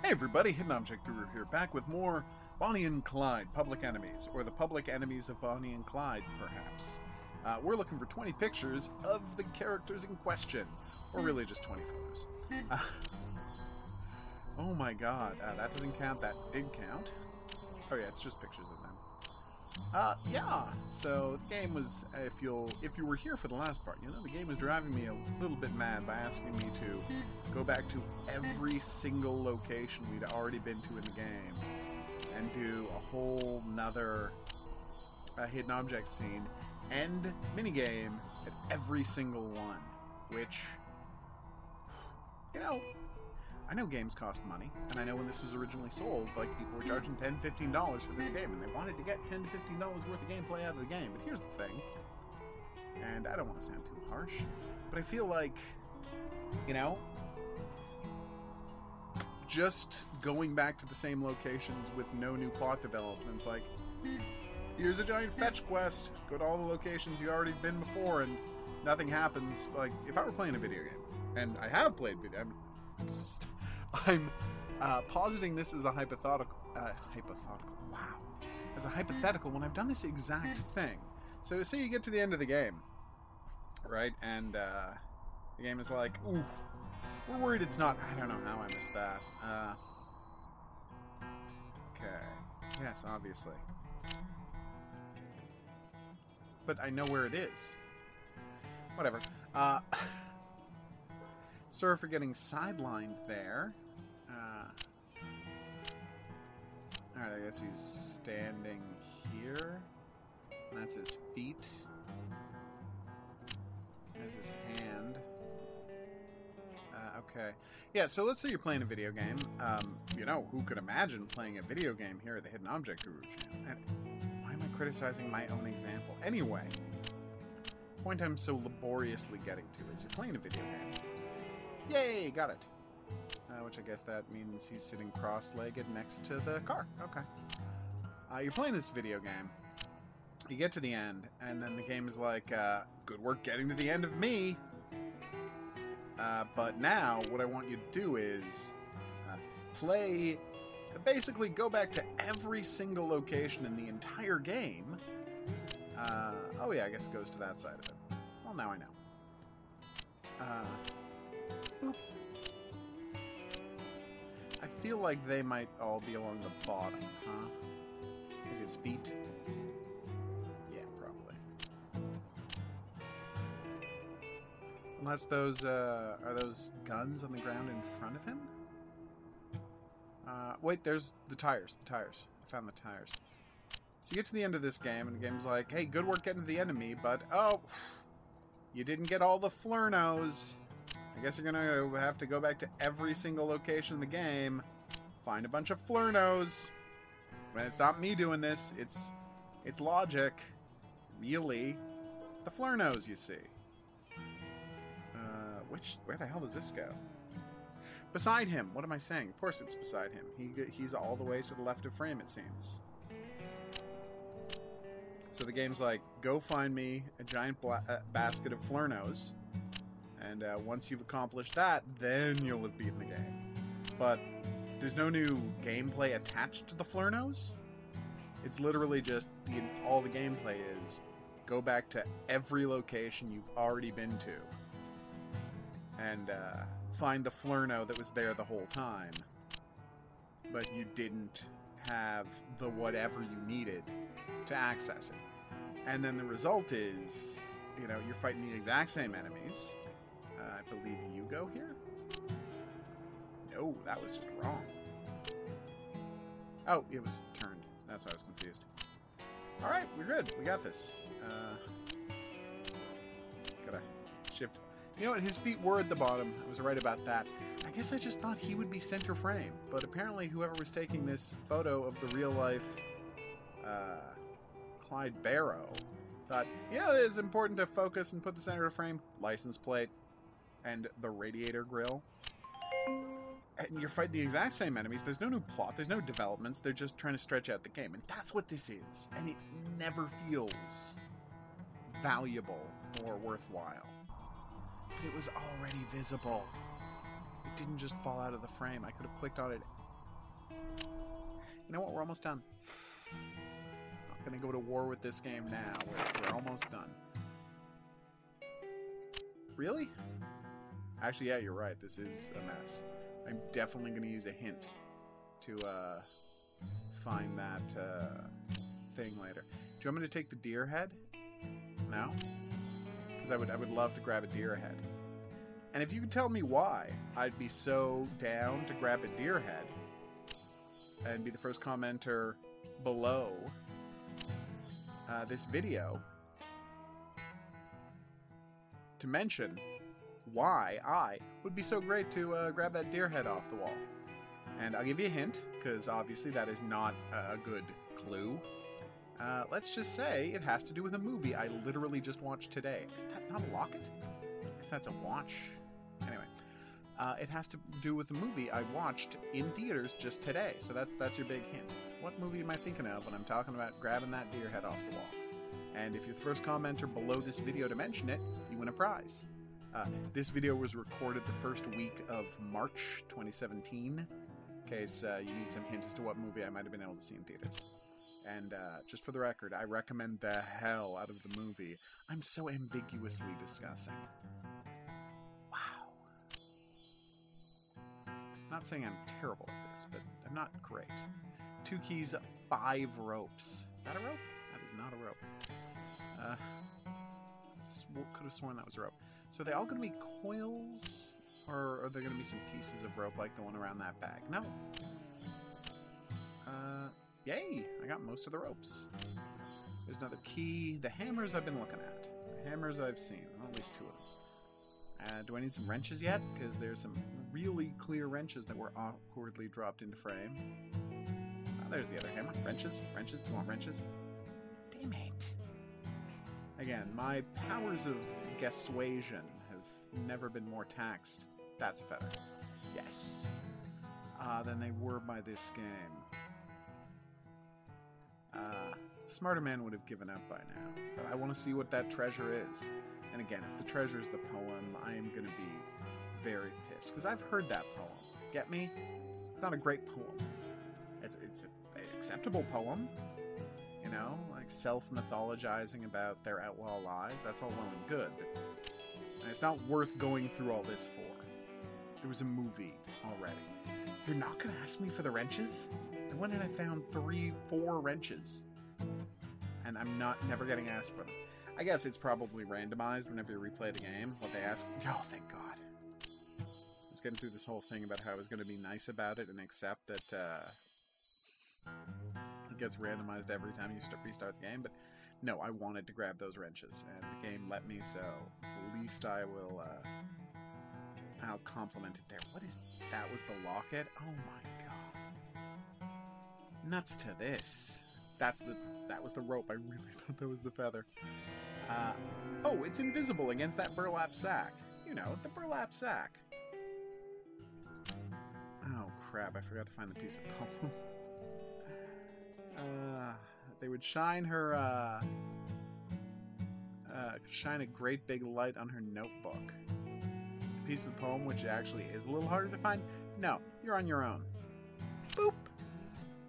Hey everybody, Hidden Object Guru here, back with more Bonnie and Clyde, Public Enemies, or the Public Enemies of Bonnie and Clyde, perhaps. We're looking for 20 pictures of the characters in question, or really just 20 photos. Oh my god, that doesn't count, that did count. Oh yeah, it's just pictures of them. Yeah, so the game was, if you were here for the last part, you know, the game was driving me a little bit mad by asking me to go back to every single location we'd already been to in the game and do a whole nother hidden object scene and minigame at every single one, which, you know, I know games cost money, and I know when this was originally sold, like, people were charging $10, $15 for this game, and they wanted to get $10 to $15 worth of gameplay out of the game. But here's the thing, and I don't want to sound too harsh, but I feel like, you know, just going back to the same locations with no new plot developments, like, here's a giant fetch quest, go to all the locations you already been before, and nothing happens. Like, if I were playing a video game, and I have played video, I'm positing this as a hypothetical, wow, as a hypothetical when I've done this exact thing. So say you get to the end of the game, right, and the game is like, ooh, we're worried it's not, I don't know how I missed that. Okay, yes, obviously. But I know where it is. Whatever. Sorry for getting sidelined there. Alright, I guess he's standing here. And that's his feet. There's his hand. Okay. Yeah, so let's say you're playing a video game. You know, who could imagine playing a video game here at the Hidden Object Guru channel? And why am I criticizing my own example? Anyway, the point I'm so laboriously getting to is you're playing a video game. Yay, got it. Which I guess that means he's sitting cross-legged next to the car. Okay. You're playing this video game. You get to the end, and then the game is like, good work getting to the end of me. But now, what I want you to do is basically go back to every single location in the entire game. Oh yeah, I guess it goes to that side of it. Well, now I know. Boop. I feel like they might all be along the bottom, huh? Maybe his feet? Yeah, probably. Unless those, are those guns on the ground in front of him? Wait, there's the tires, I found the tires. So you get to the end of this game, and the game's like, hey, good work getting to the end of me, but, oh, you didn't get all the flurnos. I guess you're gonna have to go back to every single location in the game, find a bunch of flurnos. But it's not me doing this, it's logic. Really. The flurnos, you see. Where the hell does this go? Beside him, what am I saying? Of course it's beside him. He's all the way to the left of frame, it seems. So the game's like, go find me a giant basket of flurnos. And once you've accomplished that, then you'll have beaten the game. But there's no new gameplay attached to the flurnos. It's literally just, all the gameplay is, go back to every location you've already been to. And find the flurno that was there the whole time. But you didn't have the whatever you needed to access it. And then the result is, you know, you're fighting the exact same enemies. I believe you go here? No, that was just wrong. Oh, it was turned. That's why I was confused. Alright, we're good. We got this. Gotta shift. You know what? His feet were at the bottom. I was right about that. I guess I just thought he would be center frame. But apparently whoever was taking this photo of the real-life Clyde Barrow thought, you know, it's important to focus and put the center of frame. License plate. And the radiator grill. And you're fighting the exact same enemies. There's no new plot. There's no developments. They're just trying to stretch out the game. And that's what this is. And it never feels valuable or worthwhile. But it was already visible. It didn't just fall out of the frame. I could have clicked on it You know what? We're almost done. Not gonna go to war with this game now. We're almost done. Really? Actually, yeah, you're right. This is a mess. I'm definitely gonna use a hint to find that thing later. Do you want me to take the deer head? No? Because I would love to grab a deer head. And if you could tell me why, I'd be so down to grab a deer head and be the first commenter below this video to mention why I would be so great to grab that deer head off the wall. And I'll give you a hint, because obviously that is not a good clue. Let's just say it has to do with a movie I literally just watched today. Is that not a locket? I guess that's a watch. Anyway, it has to do with the movie I watched in theaters just today. So that's your big hint. What movie am I thinking of when I'm talking about grabbing that deer head off the wall? And if you're the first commenter below this video to mention it, you win a prize. This video was recorded the first week of March 2017. In case you need some hint as to what movie I might have been able to see in theaters. And just for the record, I recommend the hell out of the movie I'm so ambiguously discussing. Wow. Not saying I'm terrible at this, but I'm not great. 2 keys, 5 ropes. Is that a rope? That is not a rope. Could have sworn that was a rope. So are they all going to be coils? Or are there going to be some pieces of rope like the one around that bag? No. Yay! I got most of the ropes. There's another key. The hammers I've been looking at. The hammers I've seen. Well, at least 2 of them. Do I need some wrenches yet? Because there's some really clear wrenches that were awkwardly dropped into frame. There's the other hammer. Wrenches? Wrenches? Do you want wrenches? Damn it. Again, my powers of guessuasion have never been more taxed. That's a feather. Yes. Than they were by this game. Smarter man would have given up by now. But I want to see what that treasure is. And again, if the treasure is the poem, I am going to be very pissed. Because I've heard that poem. Get me? It's not a great poem. It's an acceptable poem. You know, like self-mythologizing about their outlaw lives. That's all well and good. And it's not worth going through all this for. There was a movie already. You're not going to ask me for the wrenches? And when had I found 3-4 wrenches? And I'm never getting asked for them. I guess it's probably randomized whenever you replay the game. What they ask. Oh, thank God. I was getting through this whole thing about how I was going to be nice about it and accept that it gets randomized every time you restart the game. But no, I wanted to grab those wrenches. And the game let me, so at least I will... I'll compliment it there. What is... That was the locket? Oh my God. Nuts to this. That was the rope. I really thought that was the feather. Oh, it's invisible against that burlap sack. You know, the burlap sack. Oh, crap. I forgot to find the piece of poem. They would shine her, shine a great big light on her notebook. The piece of the poem, which actually is a little harder to find. No, you're on your own. Boop.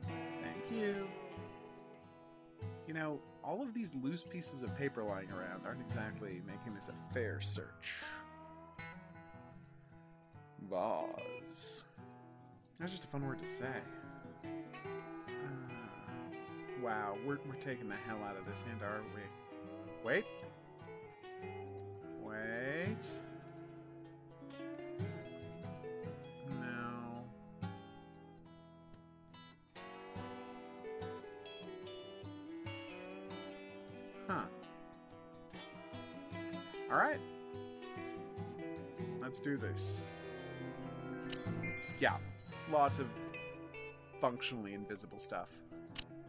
Thank you. You know, all of these loose pieces of paper lying around aren't exactly making this a fair search. Vase. That's just a fun word to say. Wow, we're taking the hell out of this hand, aren't we? Wait. Wait. No. Huh. Alright. Let's do this. Yeah, lots of functionally invisible stuff.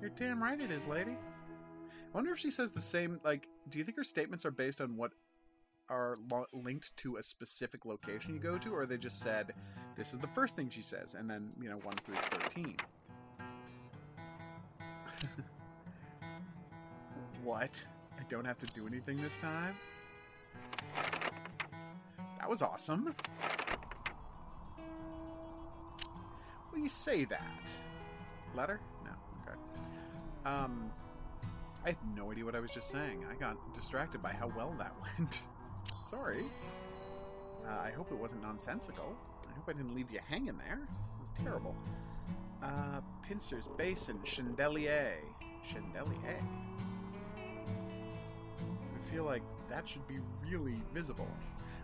You're damn right it is, lady. I wonder if she says the same, like, do you think her statements are based on what are linked to a specific location you go to, or they just said, this is the first thing she says, and then, you know, 1 through 13. What? I don't have to do anything this time? That was awesome. Will me say that. Letter? No. Okay. I have no idea what I was just saying. I got distracted by how well that went. Sorry. I hope it wasn't nonsensical. I hope I didn't leave you hanging there. It was terrible. Pincers, basin, chandelier. Chandelier? I feel like that should be really visible.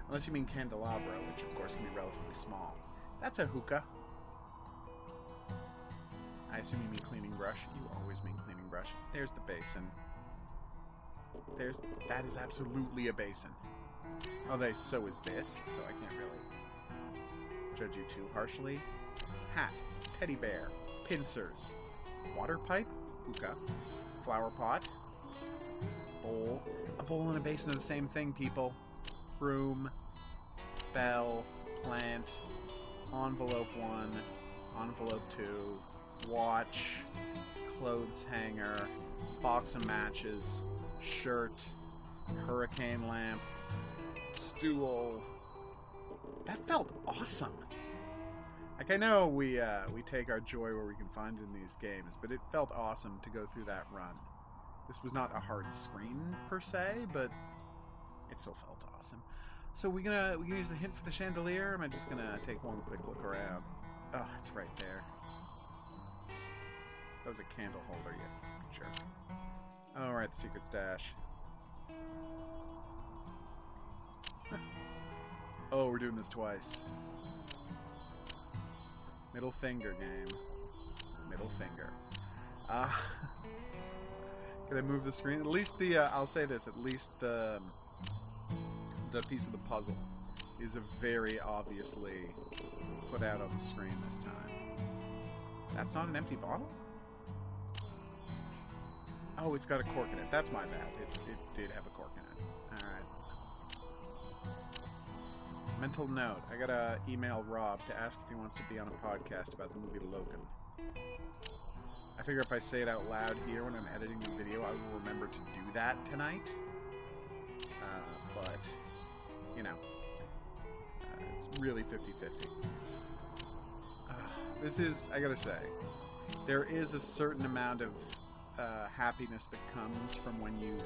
Unless you mean candelabra, which of course can be relatively small. That's a hookah. I assume you mean cleaning brush. You always mean cleaning brush. There's the basin. That is absolutely a basin. Oh, so is this, so I can't really judge you too harshly. Hat, teddy bear, pincers, water pipe, hookah, flower pot, bowl. A bowl and a basin are the same thing, people. Broom, bell, plant, envelope 1, envelope 2, watch, clothes hanger, box of matches, shirt, hurricane lamp, stool. That felt awesome. Like, I know we take our joy where we can find it in these games, but it felt awesome to go through that run. This was not a hard screen per se, but it still felt awesome. So we gonna use the hint for the chandelier, or am I just gonna take one quick look around? Oh, it's right there. That was a candle holder, yeah. Sure. Alright, the secret stash. Oh, we're doing this twice. Middle finger game. Middle finger. Can I move the screen? At least the, I'll say this, at least the piece of the puzzle is very obviously put out on the screen this time. That's not an empty bottle? Oh, it's got a cork in it. That's my bad. It did have a cork in it. Alright. Mental note. I gotta email Rob to ask if he wants to be on a podcast about the movie Logan. I figure if I say it out loud here when I'm editing the video, I will remember to do that tonight. But, you know, it's really 50-50. This is, I gotta say, there is a certain amount of happiness that comes from when you've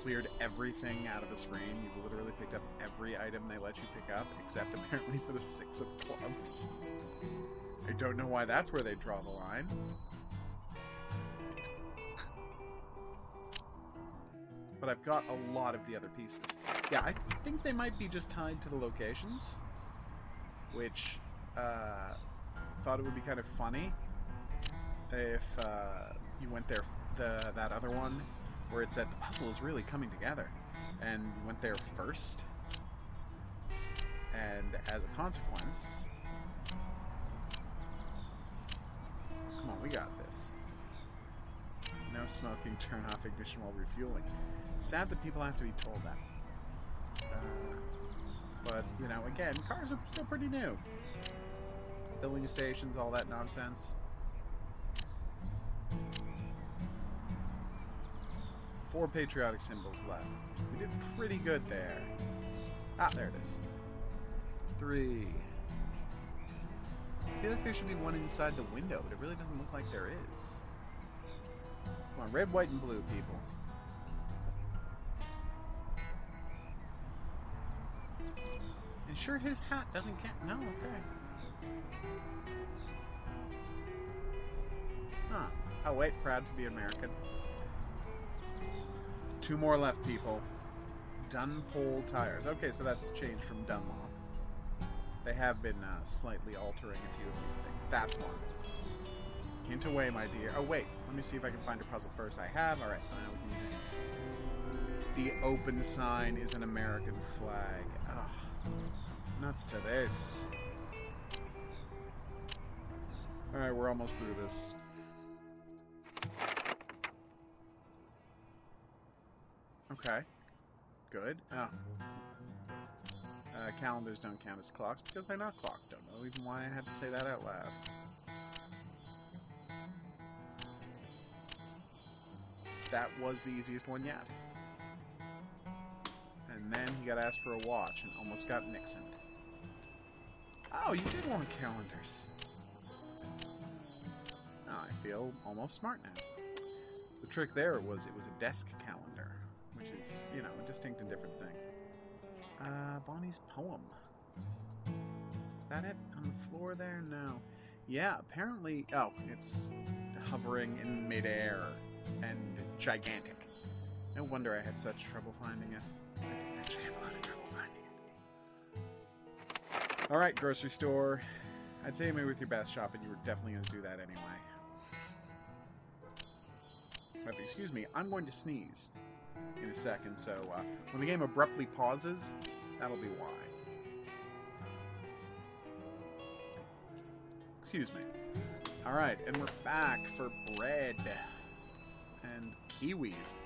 cleared everything out of a screen. You've literally picked up every item they let you pick up, except apparently for the 6 of clubs. I don't know why that's where they draw the line. But I've got a lot of the other pieces. Yeah, I think they might be just tied to the locations, which thought it would be kind of funny if you went there, that other one where it said the puzzle is really coming together, and you went there first, and as a consequence, come on, we got this. No smoking, turn off ignition while refueling. Sad that people have to be told that. But, you know, again, cars are still pretty new. Filling stations, all that nonsense. 4 patriotic symbols left. We did pretty good there. Ah, there it is. 3. I feel like there should be one inside the window, but it really doesn't look like there is. Come on, red, white, and blue, people. And sure, his hat doesn't count. No, okay. Huh. Oh, wait, proud to be American. 2 more left, people. Dunpole tires. Okay, so that's changed from Dunlop. They have been slightly altering a few of these things. That's one. Hint away, my dear. Oh, wait. Let me see if I can find a puzzle first. I have. All right. Now we can use it. The open sign is an American flag. Ugh. Nuts to this. All right, we're almost through this. Okay. Good. Oh. Calendars don't count as clocks because they're not clocks. Don't know even why I had to say that out loud. That was the easiest one yet. And then he got asked for a watch and almost got Nixoned. Oh, you did want calendars. Oh, I feel almost smart now. The trick there was it was a desk calendar, which is, you know, a distinct and different thing. Bonnie's poem. Is that it? On the floor there? No. Yeah, apparently... Oh, it's hovering in midair and gigantic. No wonder I had such trouble finding it. I did actually have a lot of trouble finding it. Alright, grocery store. I'd say maybe with your best shopping, you were definitely going to do that anyway. But excuse me, I'm going to sneeze in a second, so when the game abruptly pauses, that'll be why. Excuse me. Alright, and we're back for bread. And kiwis.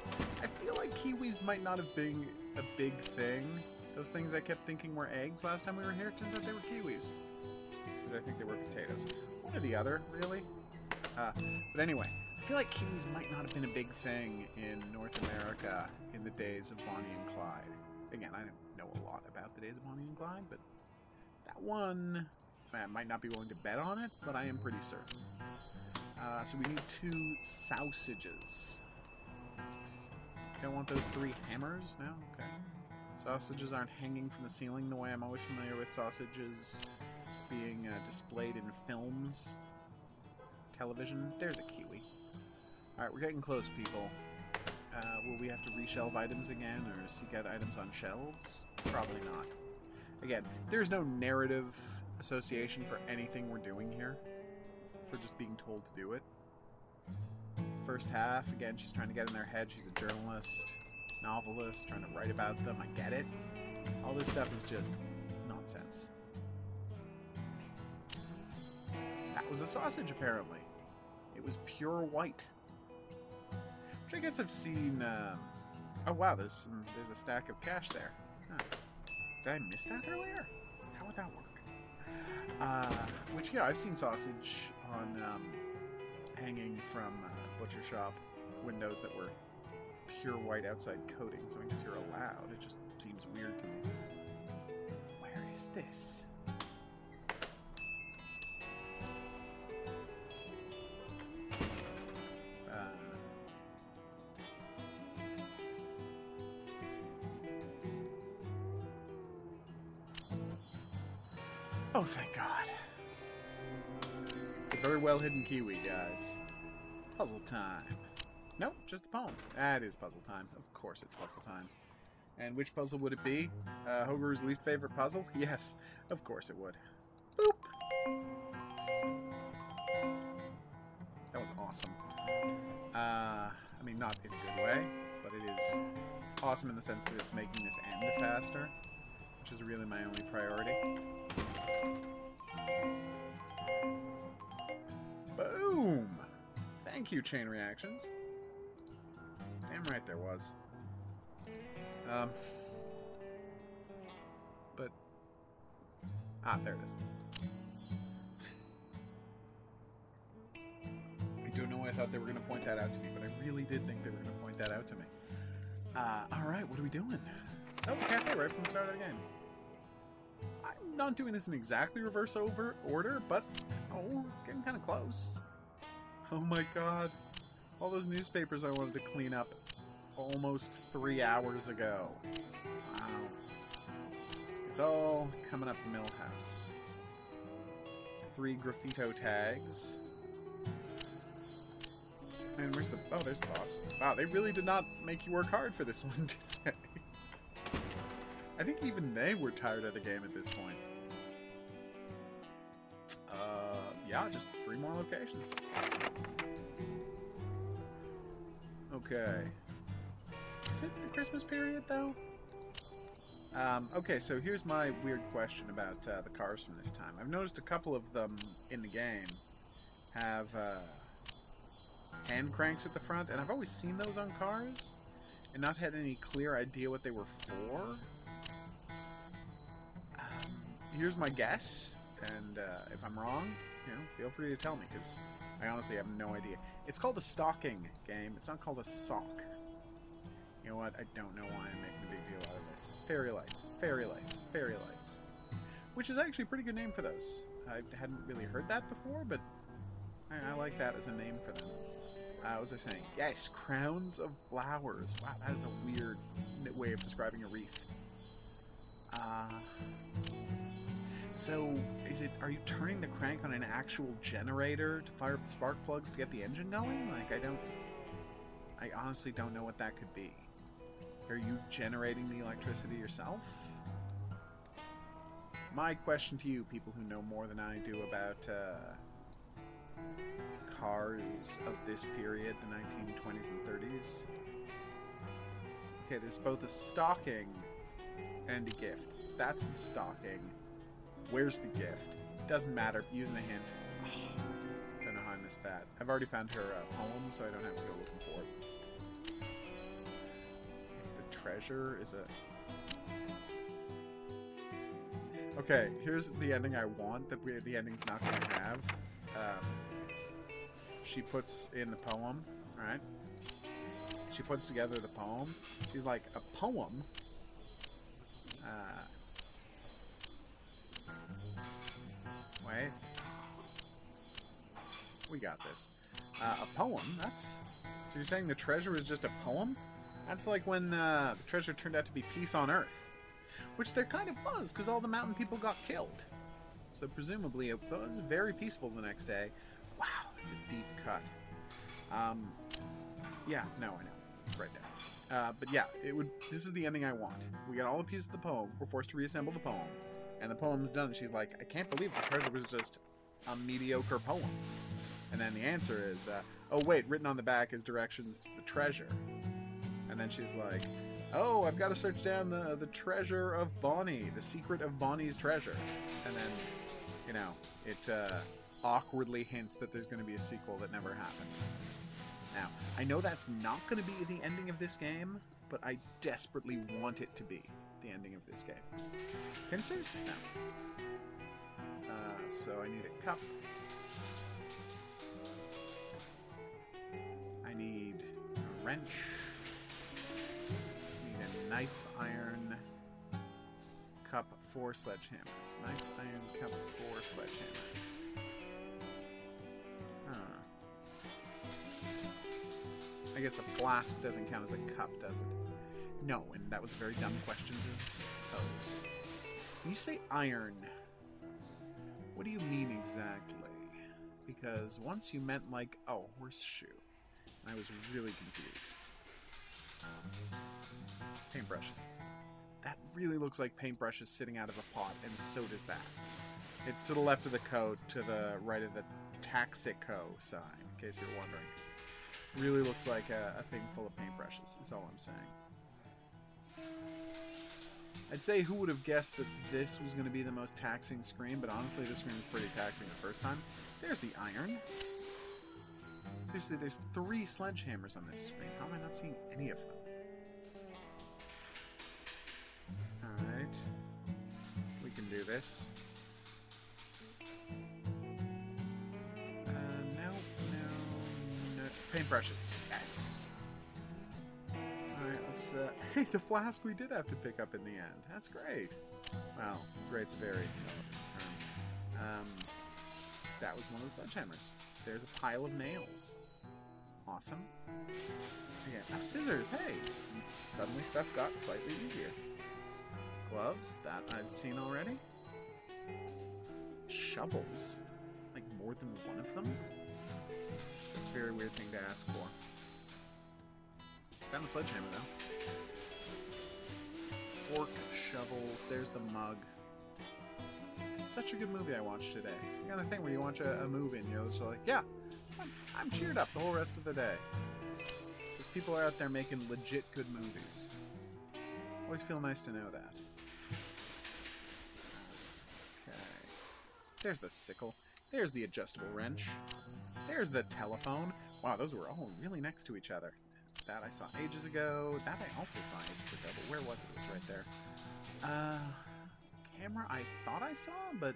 I feel like kiwis might not have been a big thing. Those things I kept thinking were eggs last time we were here, turns out they were kiwis. But I think they were potatoes. One or the other, really. But anyway, I feel like kiwis might not have been a big thing in North America in the days of Bonnie and Clyde. Again, I don't know a lot about the days of Bonnie and Clyde, but that one... I might not be willing to bet on it, but I am pretty certain. So we need 2 sausages. Don't want those 3 hammers? No? Okay. Sausages aren't hanging from the ceiling the way I'm always familiar with sausages being displayed in films. Television. There's a kiwi. Alright, we're getting close, people. Will we have to reshelve items again, or seek out items on shelves? Probably not. Again, there's no narrative association for anything we're doing here. We're just being told to do it. First half, again, she's trying to get in their head. She's a journalist, novelist, trying to write about them. I get it. All this stuff is just nonsense. That was a sausage, apparently. It was pure white. Which I guess I've seen... Oh, wow, there's a stack of cash there. Huh. Did I miss that earlier? How would that work? Which, yeah, I've seen sausage on hanging from butcher shop windows that were pure white outside coating, so I guess you're allowed. It just seems weird to me. Where is this? Oh, thank God. A very well hidden kiwi, guys. Puzzle time. Nope, just a poem. That is puzzle time. Of course it's puzzle time. And which puzzle would it be? HOGuru's least favorite puzzle? Yes, of course it would. Boop! That was awesome. I mean, not in a good way, but it is awesome in the sense that it's making this end faster, which is really my only priority. Boom! Thank you, Chain Reactions. Damn right there was. But... Ah, there it is. I don't know why I thought they were going to point that out to me, but I really did think they were going to point that out to me. Alright, what are we doing? Oh, the cafe right from the start of the game. I'm not doing this in exactly reverse order, but oh, it's getting kind of close. Oh my God. All those newspapers I wanted to clean up almost 3 hours ago. Wow. It's all coming up Millhouse. 3 graffito tags. And where's the... Oh, there's the boss. Wow, they really did not make you work hard for this one, did they? I think even they were tired of the game at this point. Yeah, just 3 more locations. Okay. Is it the Christmas period, though? Okay, so here's my weird question about the cars from this time. I've noticed a couple of them in the game have hand cranks at the front, and I've always seen those on cars and not had any clear idea what they were for. Here's my guess, and if I'm wrong, you know, feel free to tell me, because I honestly have no idea. It's called a stalking game. It's not called a sock. You know what? I don't know why I'm making a big deal out of this. Fairy lights, fairy lights, fairy lights. Which is actually a pretty good name for those. I hadn't really heard that before, but I like that as a name for them. What was I saying? Yes, crowns of flowers. Wow, that is a weird way of describing a wreath. So, are you turning the crank on an actual generator to fire up the spark plugs to get the engine going? Like, I honestly don't know what that could be. Are you generating the electricity yourself? My question to you, people who know more than I do about cars of this period, the 1920s and 30s. Okay, there's both a stocking and a gift. That's the stocking. Where's the gift? Doesn't matter. Using a hint. Oh, don't know how I missed that. I've already found her poem, so I don't have to go looking for it. If the treasure is a... Okay, here's the ending I want that the ending's not going to have. She puts in the poem, right? She puts together the poem. She's like, a poem? Wait. We got this. A poem? That's... So you're saying the treasure is just a poem? That's like when the treasure turned out to be peace on Earth. Which there kind of was, because all the mountain people got killed. So presumably it was very peaceful the next day. Wow, that's a deep cut. Yeah, no, I know. It's right there. But yeah, this is the ending I want. We got all the pieces of the poem. We're forced to reassemble the poem. And the poem's done. And she's like, I can't believe the treasure was just a mediocre poem. And then the answer is, oh wait, written on the back is directions to the treasure. And then she's like, oh, I've got to search down the treasure of Bonnie, the secret of Bonnie's treasure. And then, you know, it awkwardly hints that there's going to be a sequel that never happened. Now, I know that's not going to be the ending of this game, but I desperately want it to be the ending of this game. Pincers? No. So I need a cup. I need a wrench. I need a knife, iron, cup, 4 sledgehammers. Knife, iron, cup, 4 sledgehammers. I guess a flask doesn't count as a cup, does it? No, and that was a very dumb question to pose. When you say iron, what do you mean exactly? Because once you meant like, oh, horseshoe. And I was really confused. Paintbrushes. That really looks like paintbrushes sitting out of a pot, and so does that. It's to the left of the code, to the right of the Taxico sign, in case you're wondering. Really looks like a thing full of paintbrushes, is all I'm saying. I'd say who would have guessed that this was going to be the most taxing screen, but honestly this screen was pretty taxing the first time. There's the iron. Seriously, there's 3 sledgehammers on this screen. How am I not seeing any of them? Alright. We can do this. Paintbrushes. Yes! Alright, let's, hey, the flask we did have to pick up in the end. That's great. Well, great's a very term. That was one of the sledgehammers. There's a pile of nails. Awesome. Again, scissors, hey! Suddenly stuff got slightly easier. Gloves, that I've seen already. Shovels. Like more than one of them? Very weird thing to ask for. Found the sledgehammer though. Fork, shovels, there's the mug. Such a good movie I watched today. It's the kind of thing where you watch a movie and you're just like, yeah, I'm cheered up the whole rest of the day. Because people are out there making legit good movies. Always feel nice to know that. Okay. There's the sickle. There's the adjustable wrench. There's the telephone. Wow, those were all really next to each other. That I saw ages ago. That I also saw ages ago, but where was it? It was right there. Camera I thought I saw, but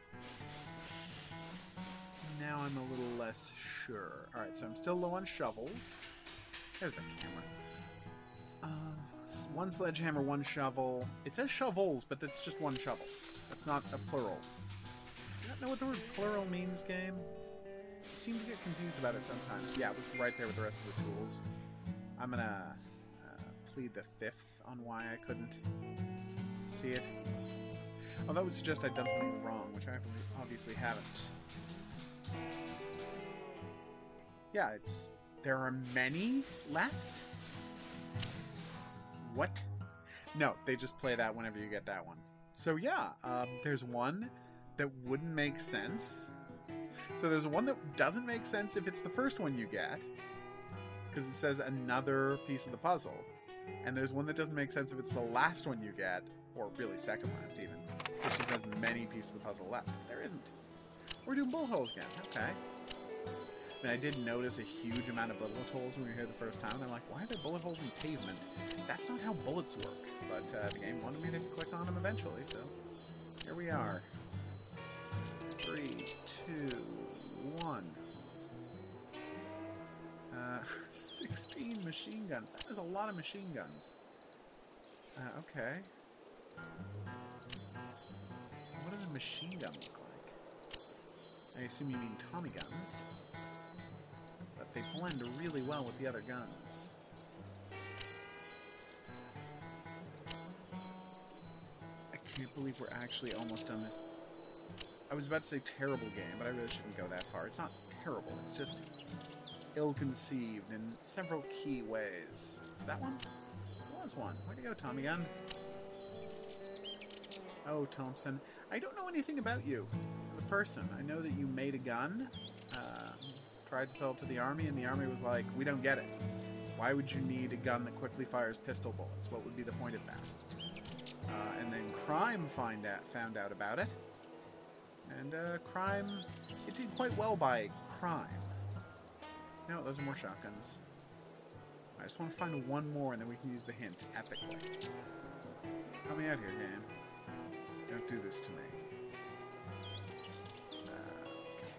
now I'm a little less sure. Alright, so I'm still low on shovels. There's the camera. 1 sledgehammer, 1 shovel. It says shovels, but that's just 1 shovel. That's not a plural. Do you not know what the word plural means, game? seem to get confused about it sometimes. Yeah, it was right there with the rest of the tools. I'm gonna plead the fifth on why I couldn't see it. Although it would suggest I'd done something wrong, which I obviously haven't. Yeah, there are many left? What? No, they just play that whenever you get that one. So yeah, there's one that wouldn't make sense. So there's one that doesn't make sense if it's the first one you get, because it says another piece of the puzzle. And there's one that doesn't make sense if it's the last one you get, or really second last even, because she says many pieces of the puzzle left. There isn't. We're doing bullet holes again. Okay. I mean, I did notice a huge amount of bullet holes when we were here the first time, and I'm like, why are there bullet holes in pavement? That's not how bullets work. But the game wanted me to click on them eventually, so here we are. 3, 2, 1. 16 machine guns. That is a lot of machine guns. Okay. What does a machine gun look like? I assume you mean Tommy guns. But they blend really well with the other guns. I can't believe we're actually almost done this. I was about to say terrible game, but I really shouldn't go that far. It's not terrible, it's just ill-conceived in several key ways. That one? There was one. Where'd you go, Tommy gun? Oh, Thompson. I don't know anything about you, the person. I know that you made a gun, tried to sell it to the army, and the army was like, we don't get it. Why would you need a gun that quickly fires pistol bullets? What would be the point of that? And then Crime found out about it. And Crime, it did quite well by Crime. No, those are more shotguns. I just want to find one more, and then we can use the hint epically. Help me out here, game. Don't do this to me.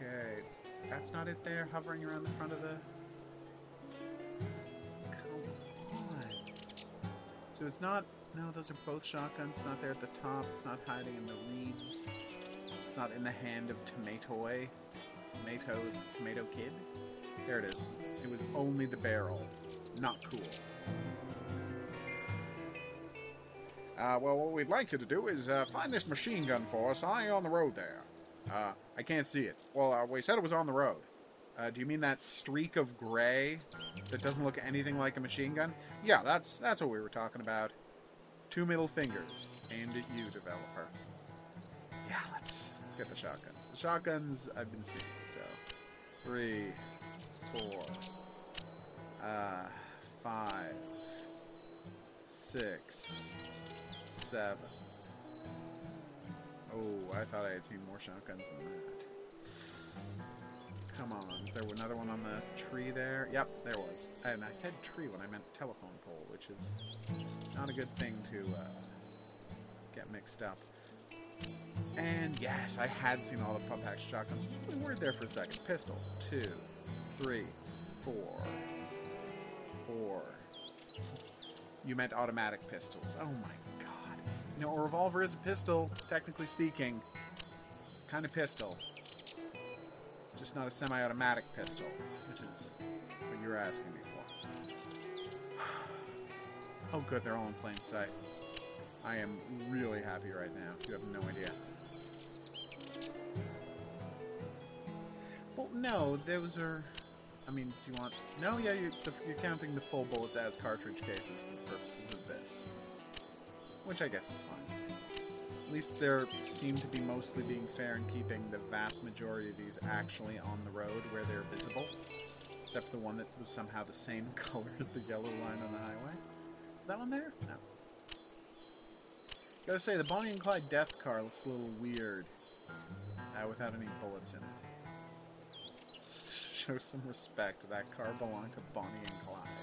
Okay. That's not it there, hovering around the front of the... Come on. So it's not... No, those are both shotguns. It's not there at the top. It's not hiding in the reeds. It's not in the hand of Tomato Kid. There it is. It was only the barrel. Not cool. Well, what we'd like you to do is find this machine gun for us. I on the road there. I can't see it. Well, we said it was on the road. Do you mean that streak of gray that doesn't look anything like a machine gun? Yeah, that's what we were talking about. 2 middle fingers aimed at you, developer. Yeah, let's get the shotguns. The shotguns I've been seeing, so 3, 4, 5, 6, 7. Oh, I thought I had seen more shotguns than that. Come on, is there another one on the tree there? Yep, there was. And I said tree when I meant telephone pole, which is not a good thing to get mixed up. And yes, I had seen all the pump-action shotguns. We were there for a second. Pistol. 2, 3, 4, 4. You meant automatic pistols. Oh my god. You know, a revolver is a pistol, technically speaking. It's kind of pistol. It's just not a semi-automatic pistol, which is what you were asking me for. Oh good, they're all in plain sight. I am really happy right now. You have no idea. Well, no, those are... I mean, do you want... No, yeah, you're counting the full bullets as cartridge cases for the purposes of this. Which I guess is fine. At least there seem to be mostly being fair and keeping the vast majority of these actually on the road where they're visible. Except for the one that was somehow the same color as the yellow line on the highway. Is that one there? No. Gotta say, the Bonnie and Clyde death car looks a little weird. Without any bullets in it. Show some respect. That car belonged to Bonnie and Clyde.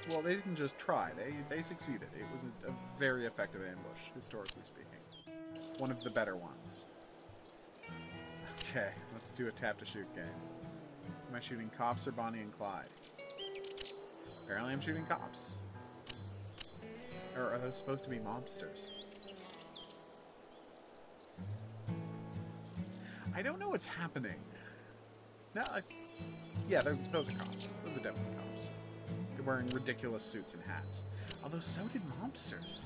Well, they didn't just try. They succeeded. It was a very effective ambush, historically speaking. One of the better ones. Okay, let's do a tap-to-shoot game. Am I shooting cops or Bonnie and Clyde? Apparently I'm shooting cops. Or are those supposed to be mobsters? I don't know what's happening. No, yeah, those are cops. Those are definitely cops. They're wearing ridiculous suits and hats. Although so did mobsters.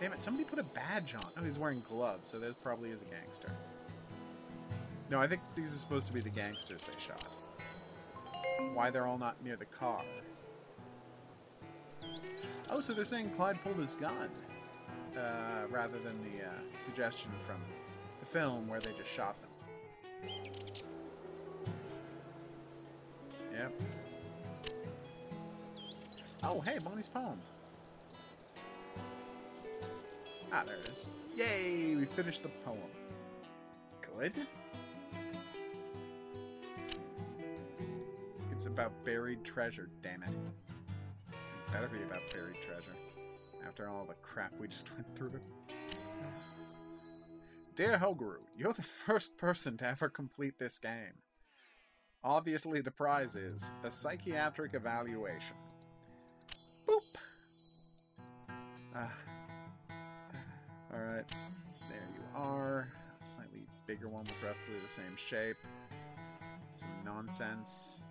Damn it, somebody put a badge on. Oh, he's wearing gloves, so that probably is a gangster. No, I think these are supposed to be the gangsters they shot. Why they're all not near the car. Oh, so they're saying Clyde pulled his gun. Rather than the suggestion from the film where they just shot them. Yep. Oh, hey, Bonnie's poem. Ah, there it is. Yay, we finished the poem. Good? It's about buried treasure, damn it. It better be about buried treasure. After all the crap we just went through. Dear HOGuru, you're the first person to ever complete this game. Obviously, the prize is a psychiatric evaluation. Boop! Alright, there you are. A slightly bigger one with roughly the same shape. Some nonsense.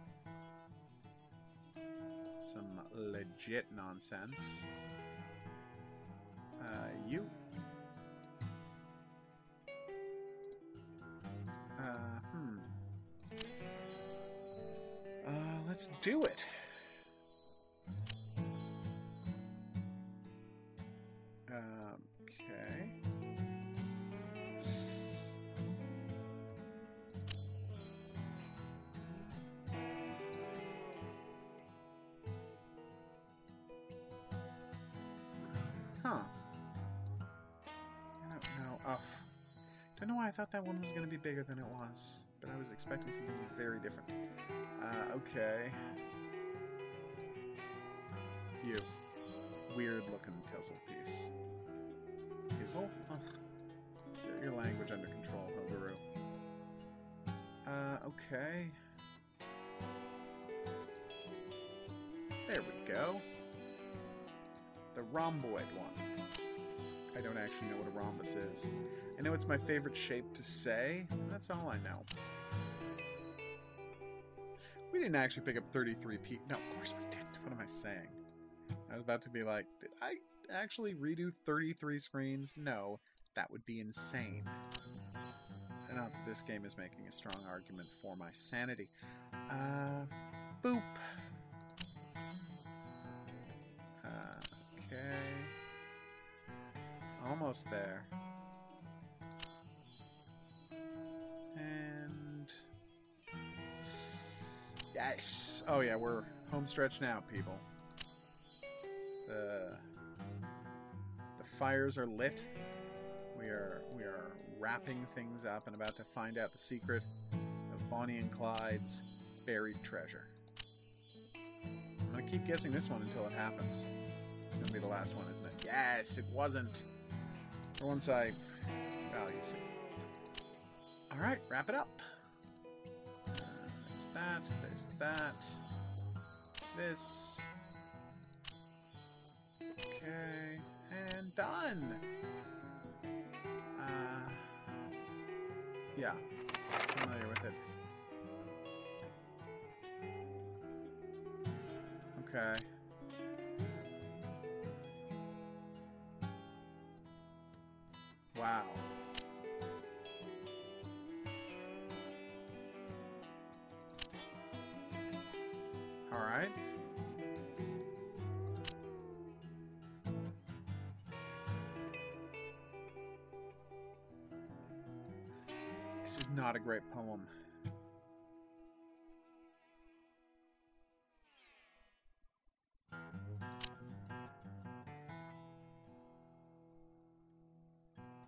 Some legit nonsense. You. Let's do it. Okay. Huh. I don't know. Oh. Don't know why I thought that one was going to be bigger than it was, but I was expecting something very different. Okay. You. Weird looking puzzle piece. Puzzle? Ugh. Get your language under control, HOGuru. Okay. There we go. The rhomboid one. I don't actually know what a rhombus is. I know it's my favorite shape to say. That's all I know. We didn't actually pick up 33 p. No, of course we didn't. What am I saying? I was about to be like, did I actually redo 33 screens? No, that would be insane. Not that this game is making a strong argument for my sanity. Boop. Okay. Almost there. And... yes! Oh yeah, we're home stretch now, people. The fires are lit. We are wrapping things up and about to find out the secret of Bonnie and Clyde's buried treasure. I'm gonna keep guessing this one until it happens. It's gonna be the last one, isn't it? Yes, it wasn't. For once I... well, you see. Alright, wrap it up. There's that, there's that. This. Okay, and done! Yeah, familiar with it. Okay. Wow. All right. This is not a great poem.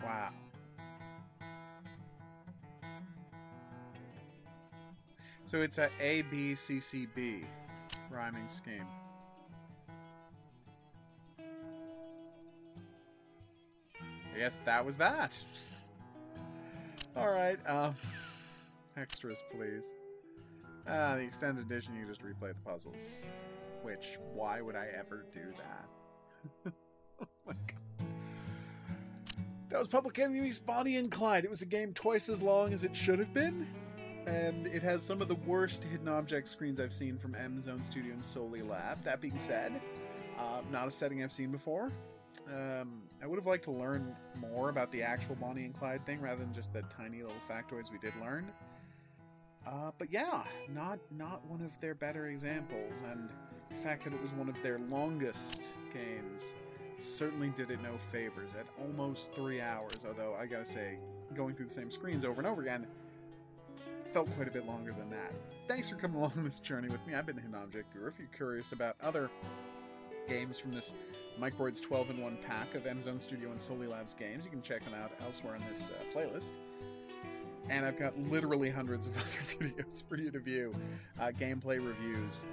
Wow. So it's a A-B-C-C-B rhyming scheme. I guess that was that. Alright, extras, please. The extended edition, you just replay the puzzles. Which, why would I ever do that? Oh my god. That was Public Enemy's Bonnie and Clyde. It was a game twice as long as it should have been. And it has some of the worst hidden object screens I've seen from M-Zone Studio and Solely Lab. That being said, not a setting I've seen before. I would have liked to learn more about the actual Bonnie and Clyde thing rather than just the tiny little factoids we did learn. But yeah, not one of their better examples, and the fact that it was one of their longest games certainly did it no favors at almost 3 hours, although I gotta say, going through the same screens over and over again felt quite a bit longer than that. Thanks for coming along this journey with me. I've been Hidden Object Guru. If you're curious about other games from this MikeBoard's 12-in-1 pack of M-Zone Studio and Solely Labs games, you can check them out elsewhere in this playlist. And I've got literally hundreds of other videos for you to view. Gameplay reviews,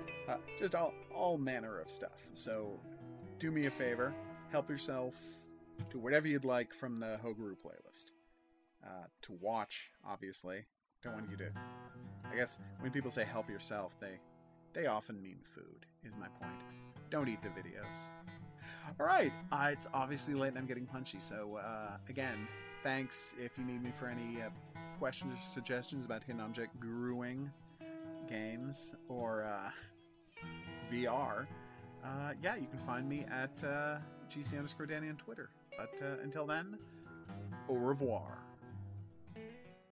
just all manner of stuff. So do me a favor, help yourself to whatever you'd like from the HOGuru playlist. To watch, obviously. Don't want you to... I guess when people say help yourself, they often mean food, is my point. Don't eat the videos. Alright, it's obviously late and I'm getting punchy, so again, thanks. If you need me for any questions or suggestions about Hidden Object Guruing games or VR, yeah, you can find me at GC_Danny on Twitter. But until then, au revoir.